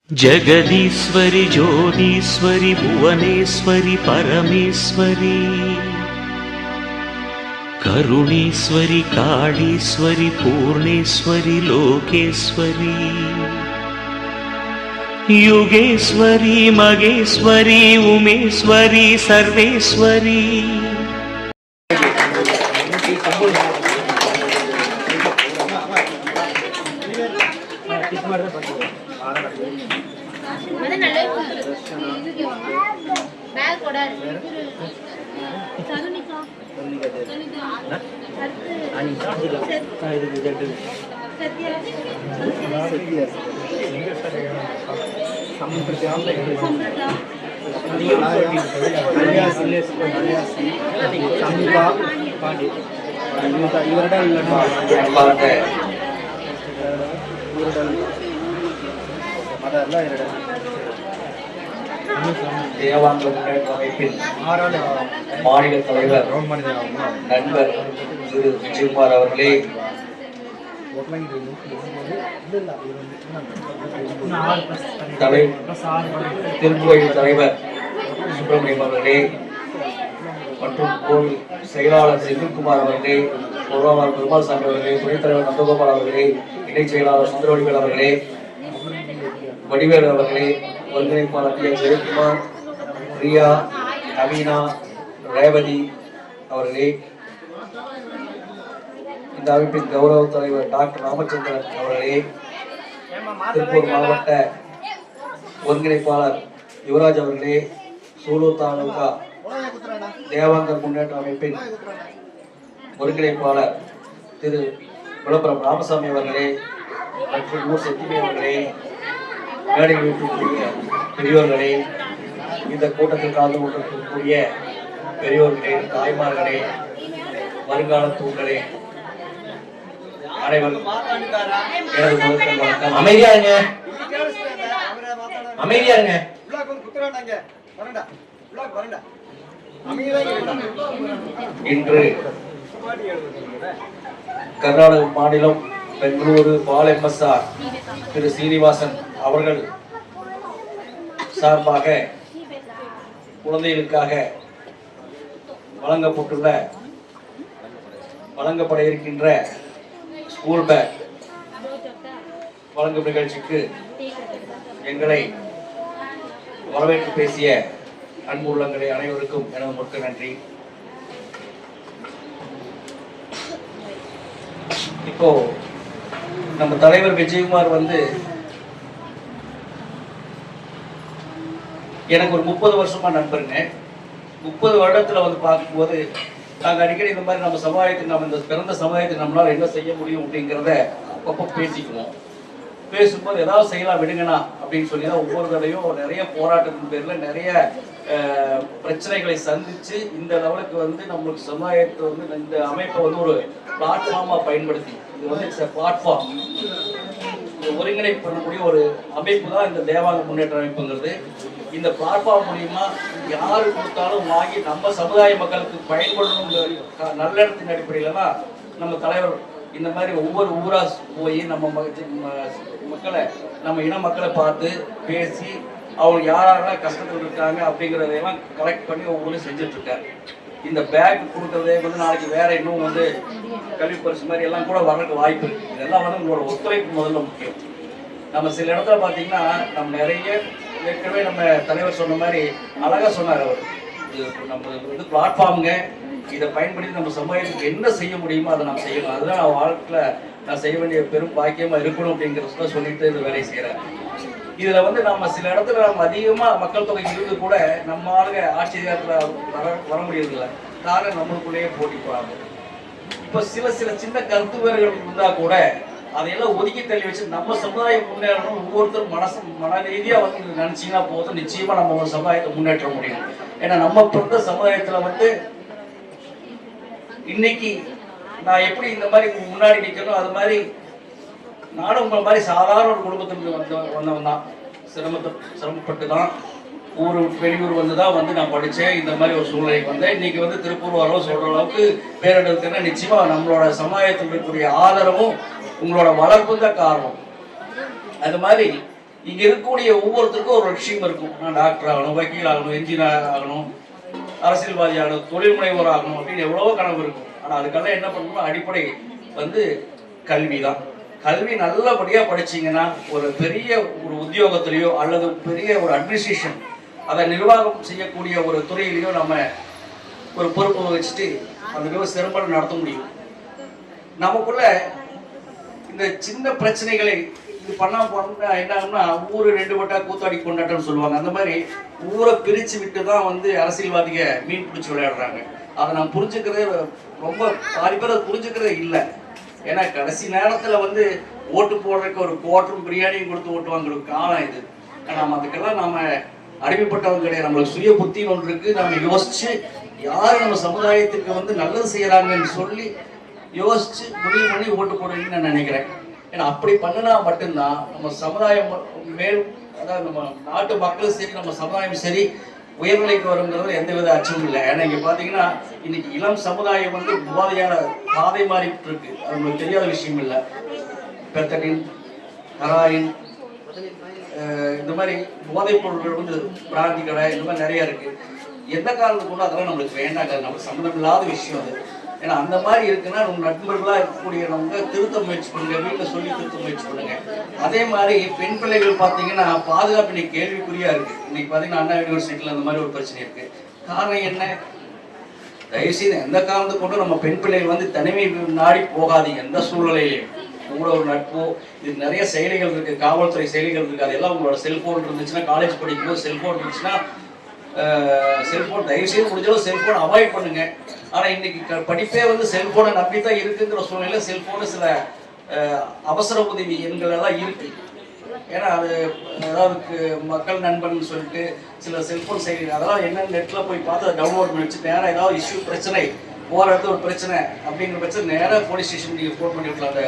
जगदीश्वरि ज्योतीश्वरि भुवनेश्वरि परमेश्वरि करुणेश्वरि काळीश्वरि पूर्णेश्वरि लोकेश्वरि युगेश्वरि मगेश्वरि उमेश्वरि सर्वेश्वरि தேவாங்க முன்னேற்ற அமைப்பின் மாநில தலைவர் நண்பர் திரு விஜயகுமார் அவர்களே, திருக்கோயில் தலைவர் சுப்பிரமணியம் அவர்களே மற்றும் கோவில் செயலாளர் செந்தில்குமார் அவர்களே, பொருளாளர் பெருமாள் சாமி அவர்களே, துணைத் தலைவர் நந்தகோபால் அவர்களே, இணைச் செயலாளர் சுந்தரவடிவேல் அவர்களே, வடிவேலு அவர்களே, ஒருங்கிணைப்பாளர் டி. ஜெயக்குமார், பிரியா, நவீனா, ரேவதி அவர்களே, இந்த அமைப்பின் கௌரவ தலைவர் டாக்டர் ராமச்சந்திரன் அவர்களே, திருப்பூர் மாவட்ட ஒருங்கிணைப்பாளர் யுவராஜ் அவர்களே, சூலூர் தாலுகா தேவாங்கர் முன்னேற்ற அமைப்பின் ஒருங்கிணைப்பாளர் திரு விளம்பரம் ராமசாமி அவர்களே மற்றும் ஊர் செத்திமே அவர்களே, மேடையில் இருக்கக்கூடிய பெரியோர்களே, இந்த கூட்டத்தில் கலந்து கொண்டிருக்கக்கூடிய பெரியோர்களே, தாய்மார்களே, வருங்கால தூண்களே, அனைவரும் எனது முதற்கண் வணக்கம். அமைதியாருங்க, அமைதியாருங்க. இன்று கர்நாடக மாநிலம் பெங்களூரு பாலெம்எஸ்ஆர் திரு சீனிவாசன் அவர்கள் சார்பாக குழந்தைகளுக்காக வழங்கப்பட இருக்கின்ற ஸ்கூல் பேக் வழங்கும் நிகழ்ச்சிக்கு எங்களை வரவேற்று பேசிய அன்பு உள்ளங்களை அனைவருக்கும் எனது மிக்க நன்றி. இப்போ நம்ம தலைவர் விஜயகுமார் எனக்கு ஒரு 30 வருஷமா நண்பருங்க. 30 வருடத்துல பார்க்கும்போது நாங்கள் அடிக்கடி இந்த மாதிரி நம்ம சமுதாயத்துக்கு, நம்ம இந்த பிறந்த சமுதாயத்துக்கு நம்மளால என்ன செய்ய முடியும் அப்படிங்கிறத அப்பப்போ பேசிக்குவோம். பேசும்போது ஏதாவது செய்யலாம் விடுங்கண்ணா அப்படின்னு சொல்லி தான் ஒவ்வொரு தடையும் நிறைய போராட்டத்தின் பேரில் நிறைய பிரச்சனைகளை சந்திச்சு இந்த லெவலுக்கு நம்மளுக்கு சமுதாயத்தை இந்த அமைப்பை ஒரு பிளாட்ஃபார்மாக பயன்படுத்தி, இது இட்ஸ் எ பிளாட்ஃபார்ம், ஒருங்கிணைப்பு பண்ணக்கூடிய ஒரு அமைப்பு தான் இந்த தேவாங்க முன்னேற்ற அமைப்புங்கிறது. இந்த பிளாட்ஃபார்ம் மூலியமா யாரு கொடுத்தாலும் வாங்கி நம்ம சமுதாய மக்களுக்கு பயன்படணும் நல்லெண்ணத்தின் அடிப்படையில தான் நம்ம தலைவர் இந்த மாதிரி ஒவ்வொரு ஊரா போய் நம்ம மக்களை, நம்ம இன மக்களை பார்த்து பேசி அவங்க யாரெல்லாம் கஷ்டப்பட்டு இருக்காங்க அப்படிங்கிறதையெல்லாம் கலெக்ட் பண்ணி ஒவ்வொன்றும் செஞ்சுட்டு இருக்காரு. இந்த பேக் கொடுக்கறதே நாளைக்கு வேற இன்னும் கல்வி பரிசு மாதிரி எல்லாம் கூட வர்றதுக்கு வாய்ப்பு இருக்கு. இதெல்லாம் உங்களோட ஒத்துழைப்பு முதல்ல முக்கியம். நம்ம சில இடத்துல பார்த்தீங்கன்னா நம்ம நிறைய ஏற்கனவே நம்ம தலைவர் சொன்ன மாதிரி அழகா சொன்னார் அவர், நம்ம பிளாட்ஃபார்முங்க, இதை பயன்படுத்தி நம்ம சமுதாயத்துக்கு என்ன செய்ய முடியுமோ அதை நம்ம செய்யணும். அதுதான் நான் வாழ்க்கையில் நான் செய்ய வேண்டிய பெரும் பாக்கியமாக இருக்கணும் அப்படிங்கிறத சொல்லிட்டு இந்த வேலையை செய்கிறேன். இதில் நம்ம சில இடத்துல நம்ம அதிகமாக மக்கள் தொகை இருந்து கூட நம்ம ஆளுங்க ஆட்சி அதிகாரத்தில் வர முடியறதில்ல. காரணம் நம்மளுக்குள்ளேயே போட்டி போகிறாங்க. இப்போ சில சின்ன கருத்து வேறுகள் இருந்தால் கூட அதையெல்லாம் ஒதுக்கி தள்ளி வச்சு நம்ம சமுதாயம் முன்னேறணும். ஒவ்வொருத்தரும் மன ரீதியாக நினைச்சீங்கன்னா போதும், நிச்சயமா நம்ம ஒரு சமுதாயத்தை முன்னேற்ற முடியும். ஏன்னா நம்ம பிறந்த சமுதாயத்துல இன்னைக்கு நான் எப்படி இந்த மாதிரி முன்னாடி நிற்கணும், அது மாதிரி நானும் உங்களை மாதிரி சாதாரண ஒரு குடும்பத்திலிருந்து வந்தவன் தான். சிரமப்பட்டு தான் வெளியூர் தான் நான் படித்தேன். இந்த மாதிரி ஒரு சூழ்நிலைக்கு வந்தேன். இன்னைக்கு திருப்பூர் வரவும் சொல்கிற அளவுக்கு பேரெடுத்துன்னா நிச்சயமா நம்மளோட சமுதாயத்தில் இருக்கக்கூடிய ஆதரவும் உங்களோட வளர்ப்பு தான் காரணம். அது மாதிரி இங்க இருக்கக்கூடிய ஒவ்வொருத்தருக்கும் ஒரு லட்சியம் இருக்கும். நான் டாக்டர் ஆகணும், வக்கீல் ஆகணும், என்ஜினியர் ஆகணும், அரசியல்வாதி ஆகணும், தொழில் முனைவோர் ஆகணும் அப்படின்னு எவ்வளவோ கனவு இருக்கும். ஆனா அதுக்கெல்லாம் என்ன பண்ணணும், அடிப்படை வந்து கல்வி தான். கல்வி நல்லபடியா படிச்சீங்கன்னா ஒரு பெரிய ஒரு உத்தியோகத்திலேயோ அல்லது பெரிய ஒரு அட்மினிஸ்ட்ரேஷன், அதை நிர்வாகம் செய்யக்கூடிய ஒரு துறையிலையோ நம்ம ஒரு பொறுப்பு வச்சுட்டு அந்த சிறப்பாக நடத்த முடியும். நமக்குள்ள இந்த சின்ன பிரச்சனைகளை இது பண்ணா என்னன்னா ஊரு 2 வட்டா கூத்தாடி கொண்டாட்டம்னு சொல்லுவாங்க. அந்த மாதிரி ஊரை பிரிச்சு விட்டு தான் வந்து அரசியல்வாதிக மீன் பிடிச்சி விளையாடுறாங்க. அதை நான் புரிஞ்சுக்கிறதே ரொம்ப பாதி பேர் புரிஞ்சுக்கிறதே இல்லை. ஏன்னா கடைசி நேரத்துல வந்து ஓட்டு போடுறதுக்கு ஒரு குவார்டரும் பிரியாணியும் கொடுத்து ஓட்டு வாங்குற காலம் இது. நம்ம அதுக்கெல்லாம் நாம அடிமைப்பட்டவங்க கிடையாது. நம்மளுக்கு சுய புத்தி ஒன்று இருக்கு. நம்ம யோசிச்சு யார் நம்ம சமுதாயத்துக்கு வந்து நல்லது செய்யறாங்கன்னு சொல்லி யோசிச்சு முடிவு பண்ணி ஓட்டு போடுவீங்கன்னு நான் நினைக்கிறேன். ஏன்னா அப்படி பண்ணினா மட்டும்தான் நம்ம சமுதாயம் மேல், அதாவது நம்ம நாட்டு மக்களும் சரி நம்ம சமுதாயம் சரி உயர்நிலைக்கு வருங்கிறது எந்தவித அச்சமும் இல்லை. ஏன்னா இங்க பாத்தீங்கன்னா இன்னைக்கு இளம் சமுதாயம் வந்து போதையான பாதை மாறிட்டு இருக்கு. அது உங்களுக்கு தெரியாத விஷயம் இல்லை. பெத்தடின், ஹெராயின், இந்த மாதிரி போதைப் பொருட்கள் வந்து பிராந்தி கடை இந்த மாதிரி நிறைய இருக்கு. எந்த காரணத்துக்கு கூட அதெல்லாம் நம்மளுக்கு வேண்டாங்க. நமக்கு சம்மந்தம் இல்லாத விஷயம் அது. ஏன்னா அந்த மாதிரி இருக்குன்னா நம்ம நண்பர்களாக இருக்கக்கூடியவங்க திருத்த முயற்சி பண்ணுங்க, வீட்டில் சொல்லி திருத்த முயற்சி பண்ணுங்க. அதே மாதிரி பெண் பிள்ளைகள் பார்த்தீங்கன்னா பாதுகாப்பு இன்னைக்கு கேள்விக்குறியா இருக்கு. இன்னைக்கு பார்த்தீங்கன்னா அண்ணா யூனிவர்சிட்டியில் அந்த மாதிரி ஒரு பிரச்சனை இருக்கு. காரணம் என்ன? தயவுசெய்து எந்த காரணத்துக்கு கொண்டு நம்ம பெண் பிள்ளைகள் வந்து தனிமை நாடி போகாதீங்க. எந்த சூழ்நிலையிலையும் உங்களோட ஒரு நட்போ, இது நிறைய செயலிகள் இருக்கு, காவல்துறை செயலிகள் இருக்கு. அதெல்லாம் உங்களோட செல்போன் இருந்துச்சுன்னா, காலேஜ் படிக்கும்போது செல்போன் இருந்துச்சுன்னா செல்போன் தயவுசெய்து முடிஞ்சாலும் செல்போன் அவாய்ட் பண்ணுங்க. ஆனா இன்னைக்கு படிப்பே வந்து செல்போனை நம்பித்தான் இருக்குங்கிற சூழ்நிலை செல்போனு சில அவசர உதவி எண்கள் எல்லாம் இருக்கு. ஏன்னா அது அதாவது மக்கள் நண்பன் சொல்லிட்டு சில செல்போன் செயலி அதெல்லாம் என்னென்ன நெட்ல போய் பார்த்து அதை டவுன்லோட் பண்ணி வச்சு நேரம் ஏதாவது இஷ்யூ பிரச்சனை போகிற இடத்துல ஒரு பிரச்சனை அப்படிங்கிற பட்சம் நேராக போலீஸ் ஸ்டேஷன் நீங்கள் ஃபோன் பண்ணி விடலாம். அந்த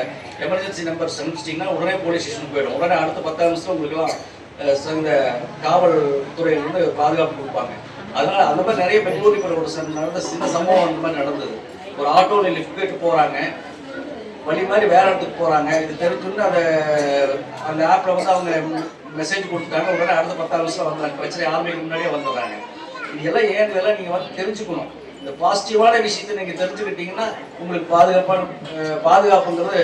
எமர்ஜென்சி நம்பர் சந்திச்சிட்டிங்கன்னா உடனே போலீஸ் ஸ்டேஷனுக்கு போயிடும். உடனே அடுத்த 10 நிமிஷம் உங்களுக்குலாம் இந்த காவல்துறையில் வந்து பாதுகாப்பு கொடுப்பாங்க. அதனால அந்த மாதிரி நிறைய பெங்களூர் இப்போ ஒரு நடந்த சின்ன சம்பவம் அந்த மாதிரி நடந்தது. ஒரு ஆட்டோவில் லிஃப்ட் கேட்டு போகிறாங்க, வழி மாதிரி வேற இடத்துக்கு போகிறாங்க. இது தெரிஞ்சுன்னு அந்த ஆப்பில் வந்து அவங்க மெசேஜ் கொடுத்துட்டாங்க. உடனே அடுத்த 10 நிமிஷம் வந்துடுறாங்க. பிரச்சனை ஆரம்பிக்கு முன்னாடியே வந்துடுறாங்க. இதெல்லாம் ஏன் இதெல்லாம் நீங்கள் வந்து தெரிஞ்சுக்கணும். இந்த பாசிட்டிவான விஷயத்தை நீங்கள் தெரிஞ்சுக்கிட்டீங்கன்னா உங்களுக்கு பாதுகாப்புங்கிறது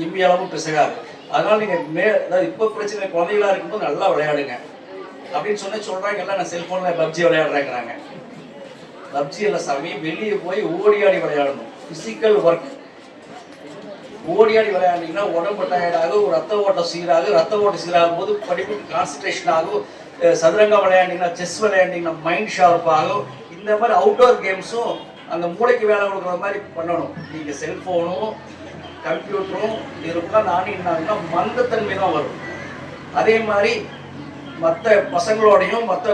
இந்திய அளவும் பிசகாது. அதனால நீங்கள் அதாவது இப்போ பிரச்சனை குழந்தைகளா இருக்கும்போது நல்லா விளையாடுங்க அப்படின்னு சொல்றாங்க. எல்லாம் நான் செல்போன்ல பப்ஜி விளையாடுறேங்கிறாங்க. பப்ஜி எல்லாம் சாமி வெளியே போய் ஓடியாடி விளையாடணும். Physical work. ஓடியாடி விளையாண்டிங்கன்னா உடம்பு டயர்டாகும், ரத்த ஓட்டம் சீராகும். ரத்த ஓட்டம் சீராகும் போது படிப்புக்கு கான்சன்ட்ரேஷன் ஆகும். சதுரங்கம் விளையாண்டிங்கன்னா, செஸ் விளையாண்டிங்கன்னா மைண்ட் ஷார்ப் ஆகும். இந்த மாதிரி அவுட்டோர் கேம்ஸும் அந்த மூளைக்கு வேலை கொடுக்குற மாதிரி பண்ணணும். நீங்கள் செல்ஃபோனும் கம்ப்யூட்டரும் இதுக்கெல்லாம் நானிங்கன்னா மந்தத்தன்மை தான் வரும். அதே மாதிரி மற்ற பசங்களோடையும் மற்ற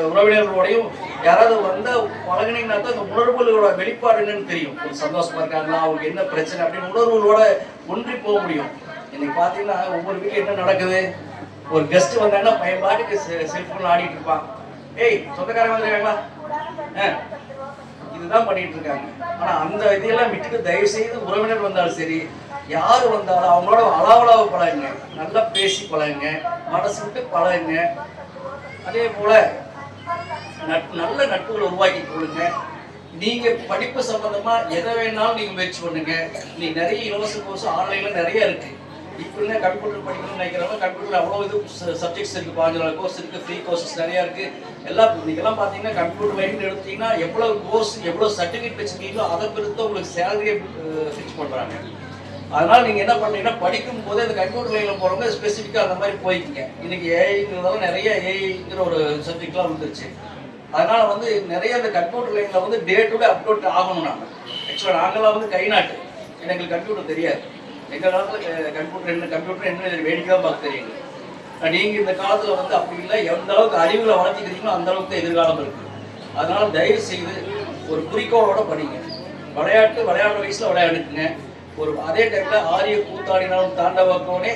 உறவினர்களோடையும் யாராவது வந்து பழகினீங்கன்னா தான் இந்த உணர்வுகளோட வெளிப்பாடு என்னன்னு தெரியும். ஒரு சந்தோஷமா இருக்காங்களா, அவங்களுக்கு என்ன பிரச்சனை அப்படின்னு உணர்வுகளோட ஒன்றி போக முடியும். இன்னைக்கு பார்த்தீங்கன்னா ஒவ்வொரு வீட்டில் என்ன நடக்குது, ஒரு கெஸ்ட் வந்தாங்கன்னா பையன் பாட்டுக்கு செல்ஃபோன் ஆடிட்டு இருப்பான். ஏய் சொந்தக்காரங்க வந்துருக்காங்களா, இதுதான் பண்ணிட்டு இருக்காங்க. ஆனா அந்த இதையெல்லாம் விட்டுட்டு தயவு செய்து உறவினர் வந்தாலும் சரி, யாரு வந்தாலும் அவங்களோட அளவலாக பழகுங்க, நல்லா பேசி பழகுங்க, மனசு விட்டு பழகுங்க. அதே போல நல்ல நட்புகளை உருவாக்கி கொள்ளுங்க. நீங்க படிப்பு சம்பந்தமா எதை வேணாலும் நீங்க முயற்சி பண்ணுங்க. நீ நிறைய இலவச கோர்ஸ் ஆன்லைன்ல நிறைய இருக்கு. இப்ப கம்ப்யூட்டர் படிக்கணும்னு நினைக்கிறவங்க கம்ப்யூட்டர் அவ்வளவு இது சப்ஜெக்ட்ஸ் இருக்கு, 5 கோர்ஸ் இருக்கு, ஃப்ரீ கோர்சஸ் நிறைய இருக்கு. எல்லாம் நீங்கெல்லாம் பாத்தீங்கன்னா கம்ப்யூட்டர் லைன் எடுத்தீங்கன்னா எவ்வளவு கோர்ஸ் எவ்வளவு சர்டிபிகேட் வச்சிருக்கீங்களோ அதை பொறுத்து உங்களுக்கு சேலரியை ஃபிக்ஸ் பண்றாங்க. அதனால நீங்க என்ன பண்ணீங்கன்னா படிக்கும் போதே இந்த கம்ப்யூட்டர் லைன்ல போறவங்க ஸ்பெசிஃபிக்கா அந்த மாதிரி போய்க்குங்க. இன்னைக்கு ஏஐங்கிறதால நிறைய ஏஐங்கிற ஒரு சப்ஜெக்ட்லாம் வந்துருச்சு. அதனால வந்து நிறைய இந்த கம்ப்யூட்டர் லைன்ல வந்து டே டு டே அப்டேட் ஆகணும். நாங்கள் ஆக்சுவலாக நாங்களாம் வந்து கை நாட்டு, எங்களுக்கு கம்ப்யூட்டர் தெரியாது. எங்கள் காலத்தில் கம்ப்யூட்டர் என்ன வேடிக்கை தான் பார்க்க தெரியுங்க. நீங்கள் இந்த காலத்தில் வந்து அப்படி இல்லை, எந்த அளவுக்கு அறிவுகளை வளர்த்திக்கிறீங்களோ அந்த அளவுக்கு எதிர்காலம் இருக்குது. அதனால தயவு செய்து ஒரு குறிக்கோளோட படிங்க. விளையாடுற வயசில் விளையாடுக்குங்க. ஒரு அதே டைமில் ஆரிய கூத்தாடினாலும் தாண்டவக்கோனே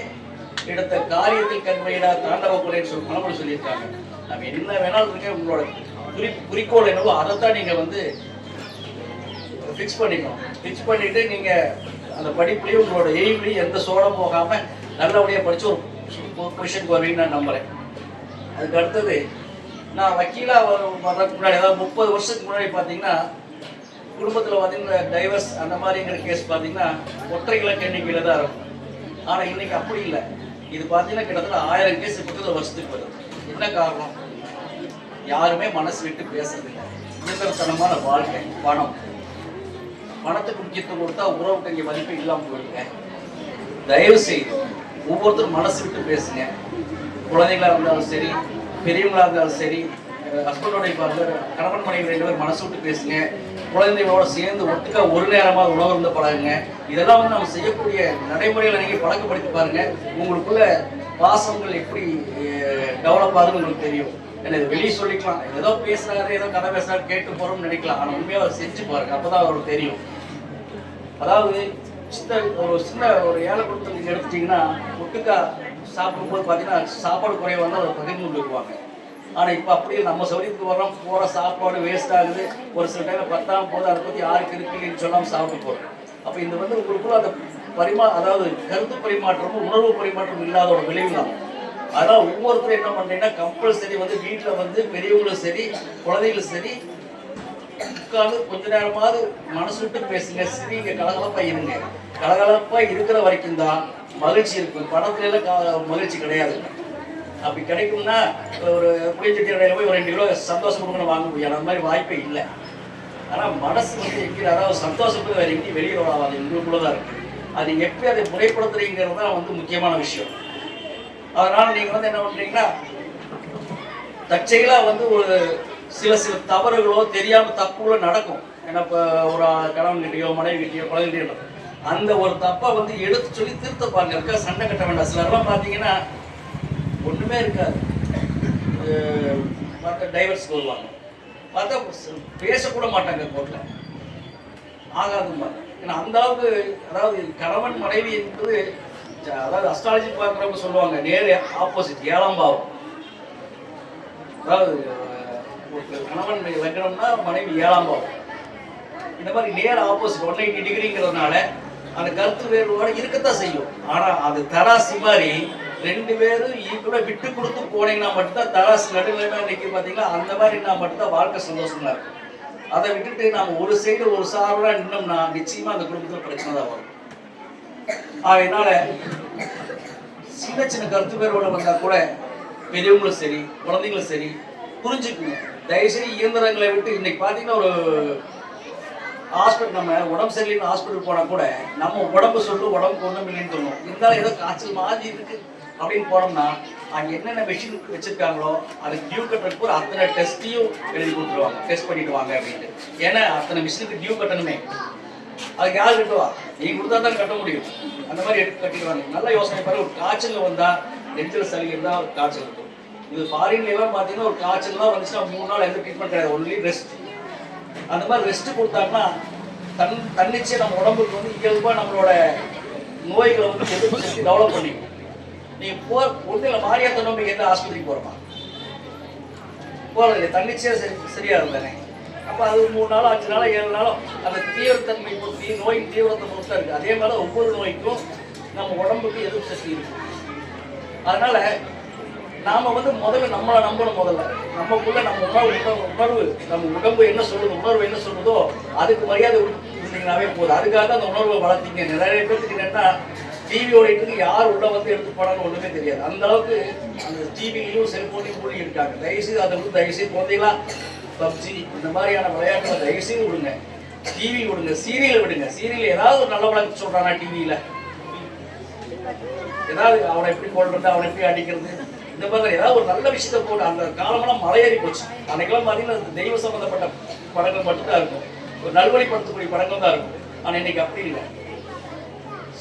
எடுத்த காரியத்தில் கண்மையிடா தாண்டவக்கோனேன்னு சொல்லி மனமொழி சொல்லியிருக்காங்க. நம்ம என்ன வேணாலும் இருக்க உங்களோட குறிக்கோள் என்னவோ அதைத்தான் நீங்கள் வந்து ஃபிக்ஸ் பண்ணிக்கணும். ஃபிக்ஸ் பண்ணிவிட்டு நீங்கள் அந்த படிப்புலேயும் உங்களோட எய்ம்லேயும் எந்த சோடம் போகாமல் நல்லபடியாக படித்து ஒரு பொசிஷனுக்கு வருவீங்கன்னு நான் நம்புகிறேன். அதுக்கு அடுத்தது நான் வக்கீலாக வர்றதுக்கு முன்னாடி, அதாவது 30 வருஷத்துக்கு முன்னாடி பார்த்தீங்கன்னா குடும்பத்தில் பார்த்தீங்கன்னா டைவர்ஸ் அந்த மாதிரிங்கிற கேஸ் பார்த்தீங்கன்னா ஒற்றை இலக்க எண்ணிக்கையில் தான் இருக்கும். ஆனால் இன்னைக்கு அப்படி இல்லை. இது பார்த்தீங்கன்னா கிட்டத்தட்ட 1000 கேஸ் பக்கத்தில் வருஷத்துக்கு வருது. என்ன காரணம்? யாருமே மனசு விட்டு பேசுறதில்லை. இயந்திரத்தனமான வாழ்க்கை, பணத்துக்கு முக்கியத்துவம் கொடுத்தா உறவுக்கு இங்கே மதிப்பு இல்லாமல் போயிடுங்க. தயவு செய்து ஒவ்வொருத்தரும் மனசு விட்டு பேசுங்க. குழந்தைங்களா இருந்தாலும் சரி, பெரியவங்களா இருந்தாலும் சரி, ஹஸ்பண்டோட கணவன் மனைவி 2 பேர் மனசு விட்டு பேசுங்க. குழந்தைகளோட சேர்ந்து ஒட்டுக்கா ஒரு நேரமாக உணவு இருந்து பழகுங்க. இதெல்லாம் வந்து நம்ம செய்யக்கூடிய நடைமுறைகளை நீங்கள் பழக்கப்படுத்தி பாருங்க. உங்களுக்குள்ள பாசங்கள் எப்படி டெவலப் ஆகுதுன்னு உங்களுக்கு தெரியும். ஏன்னா இது வெளியே சொல்லிக்கலாம், ஏதோ பேசுறாரு, ஏதோ கதை பேசுறாரு, கேட்டு போறோம்னு நினைக்கலாம். ஆனால் உண்மையாக அவர் செஞ்சு பாருங்க, அப்பதான் அவருக்கு தெரியும். அதாவது ஒரு சின்ன ஒரு ஏழை குடும்பத்தில் நீங்கள் எடுத்துட்டீங்கன்னா ஒட்டுக்கா சாப்பிடும்போது பார்த்தீங்கன்னா சாப்பாடு குறைவாக வந்து அதை பகிர்ந்து கொண்டுருவாங்க. ஆனால் இப்போ அப்படியே நம்ம சௌரியத்துக்கு வரோம், போகிற சாப்பாடு வேஸ்ட் ஆகுது. ஒரு சில டைமில் பத்தாமல் போது அதை பற்றி யாருக்கு இருக்குன்னு சொல்லாமல் சாப்பிட்டு போகிறோம். அப்போ இந்த வந்து உங்களுக்குள்ள அந்த அதாவது கருத்து பரிமாற்றமும் உணர்வு பரிமாற்றம் இல்லாத ஒரு விளைவு தான். அதனால் ஒவ்வொருத்தரும் என்ன பண்ணுறீங்கன்னா கம்பல்சரி வந்து வீட்டில் வந்து பெரியவங்களும் சரி, குழந்தைகளும் சரி, உட்காந்து கொஞ்ச நேரமாவது மனசு விட்டு பேசுங்க, சிரிங்க, கலகலப்பாக இருங்க. கலகலப்பாக இருக்கிற வரைக்கும் தான் மகிழ்ச்சி இருக்கும். பணத்துல எல்லாம் மகிழ்ச்சி கிடையாது. அப்படி கிடைக்கும்னா ஒரு புளிச்சட்டி கடையில் போய் ஒரு 2 கிலோ சந்தோஷம் கொடுக்கணும் வாங்க முடியாது. அந்த மாதிரி வாய்ப்பே இல்லை. ஆனால் மனசு வந்து எங்கே, அதாவது சந்தோஷப்பட்டு வேறு எங்கேயும் வெளியே வராது, உங்களுக்குள்ள தான் இருக்குது. அது எப்படி அதை முறைப்படுத்துறீங்கிறது தான் வந்து முக்கியமான விஷயம். அதனால் நீங்கள் வந்து என்ன பண்ணுறீங்கன்னா தற்செயலாக வந்து ஒரு சில தவறுகளோ தெரியாமல் தப்புகளோ நடக்கும். ஏன்னா இப்போ ஒரு கணவன்கிட்டயோ மனைவிகிட்டயோ குழந்தைகிட்டயோ அந்த ஒரு தப்பை வந்து எடுத்து சொல்லி திருத்த பாருங்க. இருக்கா சண்டை கட்ட வேண்டாம். சிலர்லாம் பார்த்தீங்கன்னா ஒன்றுமே இருக்காது, பார்த்தா டைவர்ஸ் வருவாங்க, பார்த்தா பேசக்கூட மாட்டாங்க கோர்ட்டில், ஆகாதும்பாங்க. ஏன்னா அந்த அளவுக்கு, அதாவது கணவன் மனைவி என்பது, அதாவது அஸ்ட்ராலஜி பார்க்குறவங்க சொல்லுவாங்க நேர் ஆப்போசிட், 7ஆம் பாவம். அதாவது ஒரு கணவன் லக்னம்னா மனைவி 7ஆம் பாவம். இந்த மாதிரி நேர் ஆப்போசிட் 180 டிகிரிங்கிறதுனால அந்த கருத்து வேறுபாடு இருக்கத்தான் செய்யும். ஆனால் அது தராசி மாதிரி 2 பேரும் ஈக்குவலாக விட்டு கொடுத்து போனீங்கன்னா மட்டும்தான் தராசு நடுநிலைமையாக நிற்க. பார்த்தீங்கன்னா அந்த மாதிரி நான் மட்டும்தான் வாழ்க்கை சந்தோஷமா இருக்கும். அதை விட்டுட்டு நம்ம ஒரு சைடு ஒரு சார்பாக நின்னோம்னா நிச்சயமா அந்த குடும்பத்தில் பிரச்சனை தான் வரும். அதனால சின்ன சின்ன கருத்து வேறுபாடு வந்தால் கூட பெரியவங்களும் சரி, குழந்தைங்களும் சரி புரிஞ்சுக்கணும். தயவுசெய்து இயந்திரங்களை விட்டு, இன்னைக்கு பார்த்தீங்கன்னா ஒரு ஹாஸ்பிட்டல், நம்ம உடம்பு சரியில்லைன்னு ஹாஸ்பிட்டல் போனால் கூட நம்ம உடம்பு உடம்புக்கு ஒன்றும் இல்லைன்னு தோணும். இருந்தாலும் ஏதோ காய்ச்சல் மாதிரி இருக்கு அப்படின்னு போனோம்னா அங்கே என்னென்ன மெஷின் வச்சிருக்காங்களோ அதுக்கு டியூ கட்டுறதுக்கு ஒரு அத்தனை டெஸ்ட்டையும் எழுதி கொடுத்துருவாங்க, டெஸ்ட் பண்ணிடுவாங்க அப்படின்ட்டு. ஏன்னா அத்தனை மிஷினுக்கு டியூ கட்டணுமே. அதுக்கு யார் கட்டுவா? நீங்கள் கொடுத்தா தான் கட்ட முடியும். அந்த மாதிரி எடுத்து கட்டிடுவாங்க. நல்ல யோசனை பாரு. ஒரு காய்ச்சல் வந்தால், நெஞ்சில் சளி இருந்தால் ஒரு காய்ச்சல் இருக்கும். இது ஃபாரின்லாம் பார்த்தீங்கன்னா ஒரு காய்ச்சல்லாம் வந்துச்சுன்னா 3 நாள் எந்த ட்ரீட்மெண்ட் கிடையாது, ஒன்லி ரெஸ்ட். அந்த மாதிரி ரெஸ்ட் கொடுத்தாங்கன்னா தன்னிச்சையாக நம்ம உடம்புக்கு வந்து இயல்பாக நம்மளோட நோய்களை வந்து எதிர்ப்பு சக்தி டெவலப் பண்ணிக்கும். நீங்கள் ஒன்றில் மாரியாத்த நோய்க்கு எந்த ஆஸ்பத்திரிக்கு போகிறோமா? போகிறது இல்லை, தன்னிச்சையாக சரியாக இருந்தானே. அப்போ அது 3 நாளோ 5 நாளோ 7 நாளோ அந்த தீவிரத்தன்மை பொறுத்து, நோயின் தீவிரத்தை பொறுத்து தான் இருக்குது. அதே மாதிரி ஒவ்வொரு நோய்க்கும் நம்ம உடம்புக்கு எதிர்ப்பு சக்தி இருக்குது. அதனால் நாம் வந்து முதல்ல நம்மளை நம்பணும். முதல்ல நமக்குள்ள நம்ம உணர்வு நம்ம உடம்பு என்ன சொல்லுது, உணர்வு என்ன சொல்லுதோ அதுக்கு மரியாதை இருந்தீங்கன்னாவே போதும். அதுக்காக தான் அந்த உணர்வை வளர்த்தீங்க. நிறைய பேருக்கு என்னென்னா டிவி ஓடிட்டு யார் உள்ள வந்து எடுத்து போனான்னு ஒன்றுமே தெரியாது. அந்த அளவுக்கு அந்த டிவிலையும் செல்ஃபோனையும் மூடி இருக்காங்க. தயவுசெய்து அதை வந்து தயவுசெய்து குழந்தைங்களா பப்ஜி இந்த மாதிரியான விளையாட்டுகளை தயவுசெய்து விடுங்க. டிவி விடுங்க, சீரியல் விடுங்க. சீரியல் ஏதாவது ஒரு நல்ல வழக்கு சொல்கிறானா டிவியில், ஏதாவது அவனை எப்படி கொள்றது, அவனை எப்படி அடிக்கிறது, இந்த மாதிரி ஏதாவது ஒரு நல்ல விஷயத்தை போட்டு. அந்த காலமெல்லாம் மலையேறி போச்சு. அன்னைக்கெல்லாம் பார்த்தீங்கன்னா தெய்வ சம்மந்தப்பட்ட படங்கள் மட்டும்தான் இருக்கும், ஒரு நல்வழிப்படுத்தக்கூடிய படங்கள் தான் இருக்கும். ஆனால் இன்னைக்கு அப்படி இல்லை.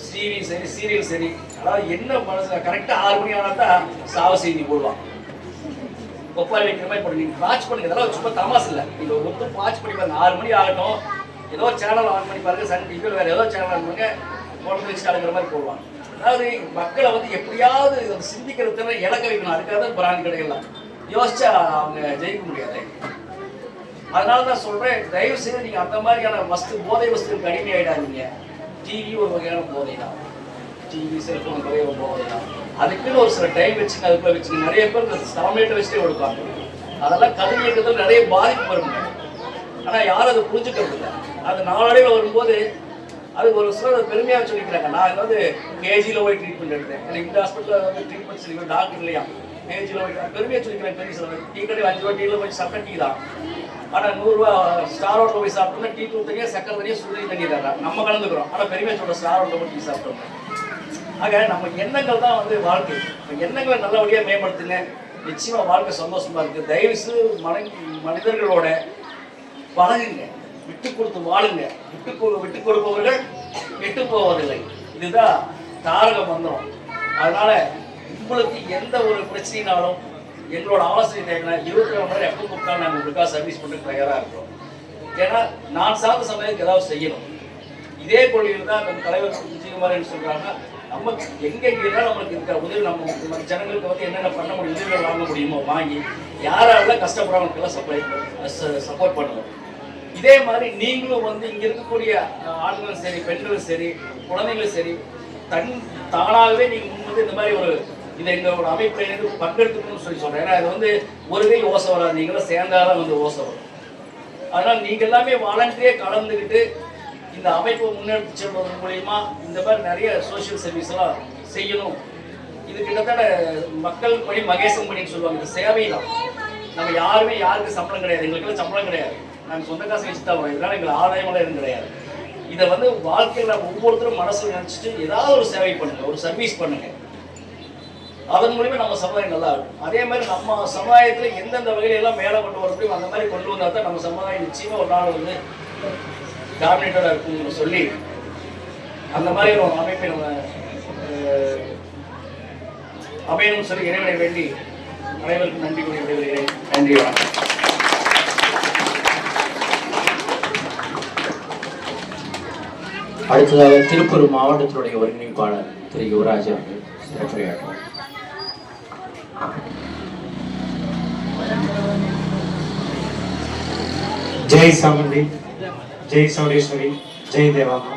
சீரியல் சரி, அதாவது என்ன மனசு கரெக்டாக 6 மணி ஆனால் தான் சாவ செய்தி போடுவான். ஒப்பாரி வைக்கிற மாதிரி போட்டு நீங்கள் வாட்ச் பண்ணுங்க. இதெல்லாம் சும்மா தமாசு இல்லை. நீங்கள் ஒருத்தர் வாட்ச் பண்ணி பாருங்க. 6 மணி ஆகட்டும், ஏதோ சேனல் ஆன் பண்ணி பாருங்க. சன் டிவியில் வேறு ஏதோ சேனல் ஆன் பண்ணுங்க, குழந்தை வச்சு அழுகிற மாதிரி போடுவாங்க. அதாவது மக்களை வந்து எப்படியாவது சிந்திக்கிறதுல இலக்க வைக்கணும். அதுக்காக தான் பிராண்ட் கடைகள்லாம் யோசிச்சா அவங்க ஜெயிக்க முடியாது. அதனால தான் சொல்கிறேன், தயவு செய்து நீங்கள் அந்த மாதிரியான போதை வஸ்துக்கு அடிமையாயிடாதீங்க. டிவி ஒரு வகையான போதை தான், டிவி செல்ஃபோன் ஒரு போதை தான். அதுக்குன்னு ஒரு சில டைம் வச்சுங்க, அதுக்குள்ள வச்சுங்க. நிறைய பேர் இந்த ஸ்டாமினேட்டை வச்சுட்டே கொடுப்பாங்க. அதெல்லாம் கல்வி இயக்கத்தில் நிறைய பாதிப்பு வருங்க. ஆனால் யாரும் அதை புரிஞ்சுக்கிறது இல்லை. அது நாளடைவில் வரும்போது அது ஒரு சிலர் பெருமையாக சொல்லிக்கிறாங்க. நான் வந்து கேஜியில் போய் ட்ரீட்மெண்ட் எடுத்தேன், எனக்கு இந்த ஹாஸ்பிட்டலில் வந்து ட்ரீட்மெண்ட் சொல்லி டாக்டர் இல்லையா, கேஜியில் போய் பெருமையாக சொல்லிக்கிறேன். பெரிய சில டீ கடை 5 ரூபா டீயில் போய் சக்கரை டீ தான். ஆனால் 100 ரூபா ஸ்டார் ஹோட்டலில் போய் சாப்பிட்டோம்னா டீ தூள் தனியாக சக்கரை தனியாக சுடுதண்ணி தண்ணி தர்றாங்க. நம்ம கலந்துக்கிறோம். ஆனால் பெருமையாக சொல்கிற ஸ்டார் ஹோட்டலில் போய் டீ சாப்பிட்டோம். ஆக நம்ம எண்ணங்கள் தான் வந்து வாழ்க்கை. எண்ணங்களை நல்லபடியாக மேம்படுத்துங்க, நிச்சயமாக வாழ்க்கை சந்தோஷமா இருக்குது. தயவுசெய்து மனிதர்களோட பழகுங்க, விட்டு கொடுத்து வாழுங்க. விட்டு கொடுப்பவர்கள் விட்டு போவதில்லை. இதுதான் தாரக மந்திரம். அதனால உங்களுக்கு எந்த ஒரு பிரச்சனைனாலும் எங்களோட ஆலோசனை தேவைன்னா 24 மணி நேரம் எப்போ கூப்பிட்டாலும் நாங்கள் உங்களுக்காக சர்வீஸ் பண்ண தயாராக இருக்கிறோம். ஏன்னா நான் சார்ந்த சமயத்துக்கு ஏதாவது செய்யணும். இதே கொள்கையில் தான் நம்ம தலைவர் விஜயகுமார் சொல்றாங்க, நம்ம எங்கெங்கன்னா நம்மளுக்கு இருக்கிற உதவி நம்ம ஜனங்களுக்கு வந்து என்னென்ன பண்ண முடியும், உதவிகள் வாங்க முடியுமோ வாங்கி யாரெல்லாம் கஷ்டப்படுறவங்களுக்கெல்லாம் சப்போர்ட் பண்ணுவோம். இதே மாதிரி நீங்களும் வந்து இங்கே இருக்கக்கூடிய ஆண்களும் சரி, பெண்களும் சரி, குழந்தைங்களும் சரி, தானாகவே நீங்கள் முன் வந்து இந்த மாதிரி இதை எங்களோட அமைப்பில் பங்கெடுத்துக்கணும்னு சொல்கிறேன். ஏன்னா இது வந்து ஒரு கை ஓசை வராது, நீங்களும் சேர்ந்தாதான் வந்து ஓசை வரும். அதனால் நீங்கள் எல்லாமே வாலண்டியாக கலந்துக்கிட்டு இந்த அமைப்பை முன்னெடுத்து செல்வதன் மூலியமா இந்த மாதிரி நிறைய சோசியல் சர்வீஸ் எல்லாம் செய்யணும். இது கிட்டத்தட்ட மக்கள் பணி மகேசன் பணின்னு சொல்லுவாங்க. இந்த சேவை தான். நம்ம யாருமே யாருக்கு சம்பளம் கிடையாது, எங்களுக்கெல்லாம் சம்பளம் கிடையாது, நாங்கள் சொந்த காசு வச்சு தான் வரோம். இதனால எங்களுக்கு ஆதாயமெல்லாம் எதுவும் கிடையாது. இதை வந்து வாழ்க்கையில் நம்ம ஒவ்வொருத்தரும் மனசில் நினச்சிட்டு ஏதாவது ஒரு சேவை பண்ணுங்க, ஒரு சர்வீஸ் பண்ணுங்க. அதன் மூலியமா நம்ம சமுதாயம் நல்லா இருக்கும். அதே மாதிரி நம்ம சமுதாயத்தில் எந்தெந்த வகையிலெல்லாம் மேலே கொண்டு வர முடியும் அந்த மாதிரி கொண்டு வந்தால் தான் நம்ம சமுதாயம் நிச்சயமாக ஒரு நாள் வந்து டாமினேட்டடாக இருக்குன்னு சொல்லி அந்த மாதிரி ஒரு அமைப்பை நம்ம அமையணும்னு சொல்லி இறைவனை வேண்டி அனைவருக்கும் நன்றி கூறி விடைபெறுகிறேன். நன்றி, வணக்கம். அடுத்ததாக திருப்பூர் மாவட்டத்தினுடைய ஒருங்கிணைப்பாளர் திரு யுவராஜ் அவர்கள் சிறப்புரையாற்றுவார். ஜெய் சாமுண்டி, ஜெய் சௌடேஸ்வரி, ஜெய் தேவாங்க.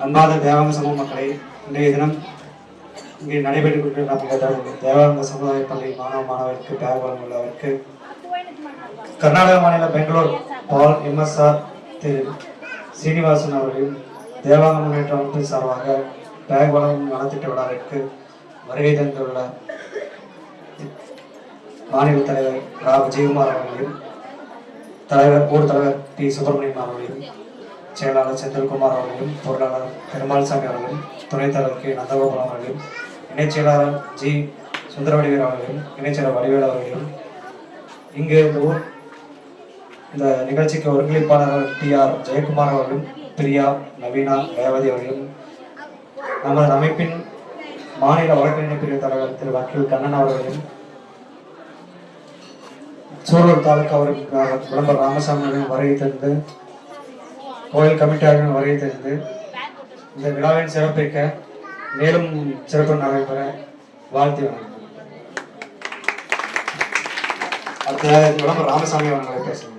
அன்பாத தேவாங்க சமூக மக்களை, இன்றைய தினம் இங்கே நடைபெற்றுக் கொண்டிருக்கிற தேவாங்க சமுதாய பள்ளி மாணவருக்கு பேக் வழங்குள்ளவருக்கு கர்நாடக மாநில பெங்களூர் பால் MSR திரு சீனிவாசன் அவர்களையும் தேவாங்க முன்னேற்ற அமைப்பின் சார்பாக பேக் வழங்கும் நலத்திட்ட விழாவிற்கு வருகை தந்துள்ள மாநில தலைவர் ரா விஜயகுமார் அவர்களையும் ஊர் தலைவர் டி சுப்பிரமணியன் அவர்களையும் செயலாளர் செந்தில்குமார் அவர்களையும் பொருளாளர் பெருமாள்சாமி அவர்களையும் துணைத் தலைவர் கே நந்தகோபால் அவர்களையும் இணைச் செயலாளர் ஜி சுந்தரவடிவேல் அவர்களையும் இணைச் செயலர் வடிவேல் அவர்களையும் இங்கு இந்த நிகழ்ச்சிக்கு ஒருங்கிணைப்பாளர்கள் TR ஜெயக்குமார் அவர்களும் பிரியா நவீனா ரேவதி அவர்களும் நமது அமைப்பின் மாநில வழக்கறிஞர் பிரிவு தலைவர் திரு வக்கீல் கண்ணன் அவர்களையும் சூரூர் தாலுகா விளம்பர் ராமசாமி அவர்களும் வருகை தந்து கோயில் கமிட்டியாளர்களும் வருகை தந்து இந்த விழாவின் சிறப்பிக்க மேலும் சிறப்பு நடைபெற வாழ்த்தி வணக்கம். அடுத்ததாக விளம்பர் ராமசாமி அவர்களை பேசுகிறேன்.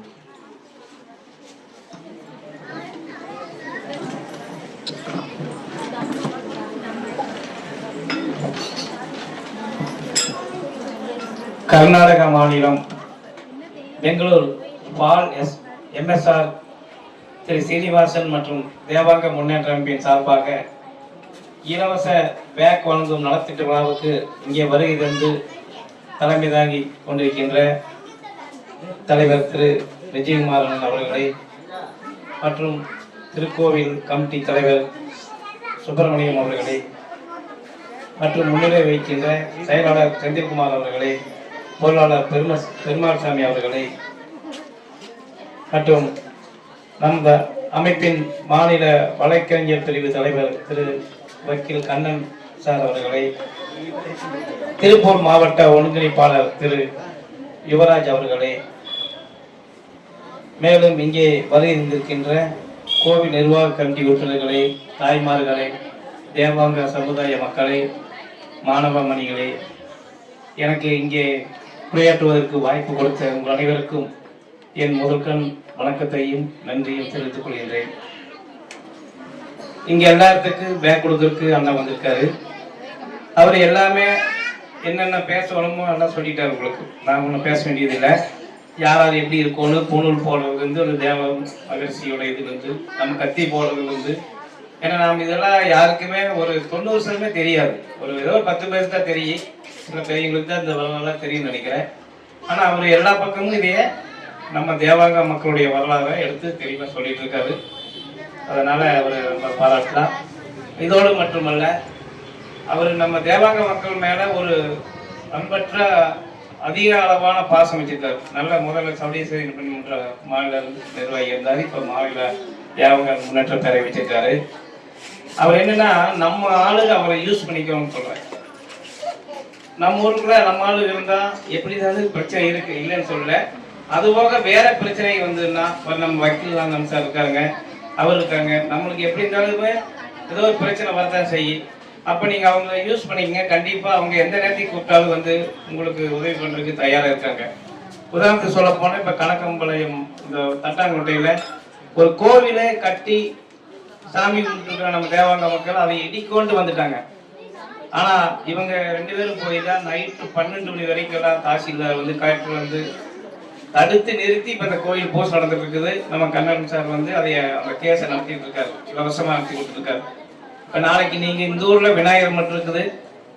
கர்நாடக மாநிலம் பெங்களூர் பால் MSR திரு சீனிவாசன் மற்றும் தேவாங்க முன்னேற்ற அமைப்பின் சார்பாக இலவச பேக் வழங்கும் நலத்திட்ட விழாவுக்கு இங்கே வருகை தந்து தலைமை தாங்கி கொண்டிருக்கின்ற தலைவர் திரு விஜயகுமாரன் அவர்களை மற்றும் திருக்கோவில் கமிட்டி தலைவர் சுப்பிரமணியம் அவர்களை மற்றும் முன்னிலை வைக்கின்ற செயலாளர் செந்தில்குமார் அவர்களை, பொருளாளர் பெருமாள்சாமி அவர்களை மற்றும் நம்ம அமைப்பின் மாநில வழக்கறிஞர் பிரிவு தலைவர் திரு வக்கீல் கண்ணன் சார் அவர்களை, திருப்பூர் மாவட்ட ஒருங்கிணைப்பாளர் திரு யுவராஜ் அவர்களை, மேலும் இங்கே வருகின்ற கோவில் நிர்வாக கமிட்டி உறுப்பினர்களை, தாய்மார்களை, தேவாங்க சமுதாய மக்களை, மாணவ மணிகளே, எனக்கு இங்கே உரையாற்றுவதற்கு வாய்ப்பு கொடுத்த உங்கள் அனைவருக்கும் என் முதற்கண் வணக்கத்தையும் நன்றியும் தெரிவித்துக் கொள்கின்றேன். இங்கே எல்லாத்துக்கும் பேக் கொடுக்கறதுக்கு அண்ணா வந்திருக்காரு. அவர் எல்லாமே என்னென்ன பேசணுமோ எல்லாம் சொல்லிட்டாரு உங்களுக்கு. நான் ஒன்றும் பேச வேண்டியதில்லை. யார் யார் எப்படி இருக்கணும், பூணூல் போடுறதுலேருந்து ஒரு தேவ மகர்ஷியோட இதுலேருந்து நம்ம கத்தி போடுறதுலேருந்து, ஏன்னா நாம் இதெல்லாம் யாருக்குமே ஒரு 90% தெரியாது. ஒரு ஏதோ 10 பேருக்கு தான் தெரியும், சில பெரியவங்களுக்கு தான் இந்த வரலாறுலாம் தெரியும்னு நினைக்கிறேன். ஆனால் அவர் எல்லா பக்கமும் இதையே நம்ம தேவாங்க மக்களுடைய வரலாறை எடுத்து தெளிவாக சொல்லிட்டு இருக்காரு. அதனால் அவர் நம்ம பாராட்டலாம். இதோடு மட்டுமல்ல, அவர் நம்ம தேவாங்க மக்கள் மேலே ஒரு அன்பற்ற அதிக அளவான பாசம் வச்சிருக்காரு. நல்ல முதல்ல சவுடேஸ்வரி மன்ற மாநில நிர்வாகி இருந்தார், இப்போ மாநில தேவாங்க முன்னேற்ற பேரை வச்சிருக்காரு. அவர் என்னன்னா நம்ம ஆளுங்க அவரை யூஸ் பண்ணிக்கணும்னு சொல்றாரு. நம்ம ஊருக்குள்ள நம்ம ஆளு இருந்தா எப்படி தான் பிரச்சனை இருக்கு இல்லைன்னு சொல்லல. அதுபோக வேற பிரச்சனை வந்துன்னா நம்ம வக்கீல் தான் நம்ம சார் இருக்காருங்க, அவர் இருக்காங்க, நம்மளுக்கு எப்படி இருந்தாலுமே ஏதோ ஒரு பிரச்சனை வரதான் செய்யும். அப்போ நீங்கள் அவங்க யூஸ் பண்ணிக்கங்க. கண்டிப்பாக அவங்க எந்த நேரத்தையும் கூப்பிட்டாலும் வந்து உங்களுக்கு உதவி பண்ணுறதுக்கு தயாராக இருக்காங்க. உதாரணத்துக்கு சொல்ல போனால் இப்போ கணக்கம்பாளையம் இந்த தட்டாங்கோட்டையில் ஒரு கோவிலை கட்டி சாமி கும்பிட்டுருக்கிற நம்ம தேவாங்க மக்கள் அதை இடிக்கொண்டு வந்துட்டாங்க. ஆனால் இவங்க 2 பேரும் போய் தான் நைட்டு 12 மணி வரைக்கும் தான் தாசில்தார் வந்து கலெக்டர் வந்து தடுத்து நிறுத்தி இப்போ இந்த கோயில் போஸ்ட் நடந்துட்டு இருக்குது. நம்ம கண்ணன் சார் வந்து அந்த கேஸை நடத்திட்டு இருக்காரு, இலவசமாக நடத்தி கொடுத்துருக்காரு. இப்போ நாளைக்கு நீங்கள் இந்த ஊரில் விநாயகர் மட்டும் இருக்குது,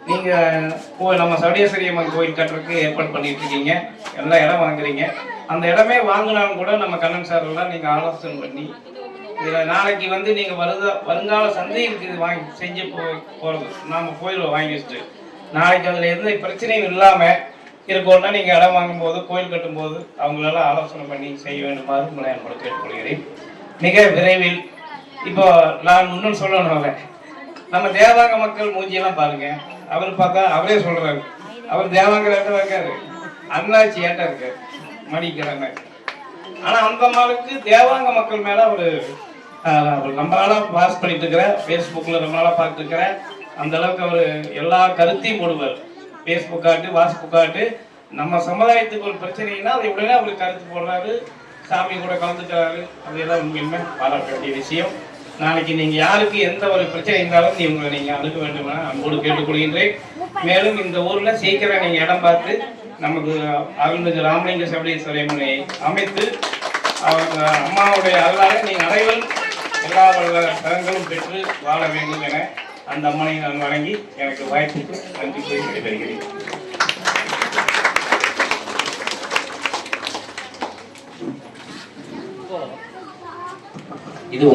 நீங்கள் நம்ம சவுடேஸ்வரி அம்மன் கோயில் கட்டுறதுக்கு ஏற்பாடு பண்ணிட்டு இருக்கீங்க, எல்லா இடம் வாங்குறீங்க. அந்த இடமே வாங்கினாலும் கூட நம்ம கண்ணன் சார் எல்லாம் நீங்கள் ஆலோசனை பண்ணி இதில் நாளைக்கு வந்து நீங்கள் வருங்கால சந்தைகளுக்கு இது வாங்கி செஞ்சு போகிறது நாம் கோயிலில் வாங்கி வச்சுட்டு நாளைக்கு அதில் எந்த பிரச்சனையும் இல்லாமல் இருக்கோன்னா நீங்கள் இடம் வாங்கும்போது கோயில் கட்டும்போது அவங்களால ஆலோசனை பண்ணி செய்ய வேண்டுமாறு உங்களை என்னோட கேட்டுக்கொள்கிறேன். மிக விரைவில் இப்போ நான் இன்னொன்று சொல்லணும்ல, நம்ம தேவாங்க மக்கள் மூஞ்சியெல்லாம் பாருங்க. அவர் பார்த்தா அவரே சொல்றாரு, அவர் தேவாங்க ஏட்ட இருக்காரு, அண்ணாச்சி ஏட்ட இருக்காரு, மணிக்கிறேன். ஆனா அந்த மாதிரி தேவாங்க மக்கள் மேல ஒரு ரொம்ப நாளா வாட்ச் பண்ணிட்டு இருக்கிறேன், ஃபேஸ்புக்ல ரொம்ப நாளா பார்த்துட்டு இருக்கிறேன். அந்த அளவுக்கு அவர் எல்லா கருத்தையும் போடுவார். ஃபேஸ்புக் ஆட்டு வாட்ஸ்புக் ஆட்டு நம்ம சமுதாயத்துக்கு ஒரு பிரச்சனைனா அதை உடனே அவர் கருத்து போடுறாரு, சாமி கூட கலந்துக்கிறாரு. அதெல்லாம் உண்மையுமே பாராட்ட வேண்டிய விஷயம். நாளைக்கு நீங்க யாருக்கு எந்த ஒரு பிரச்சனை இருந்தாலும் நீங்க அணுக வேண்டும் என அன்போடு கேட்டுக்கொள்கின்றேன். மேலும் இந்த ஊர்ல சீக்கிரம் நீங்க இடம் பார்த்து நமக்கு அருள்மிகு ராமலிங்க சவுடேஸ்வரி அம்மனை அமைத்து அவங்க அம்மாவுடைய அருளாக நீங்க அனைவரும் எல்லா தரங்களும் பெற்று வாழ வேண்டும் என அந்த அம்மனை நான் வணங்கி எனக்கு வாய்ப்புக்கு நன்றி கூறி விடைபெறுகிறேன். இது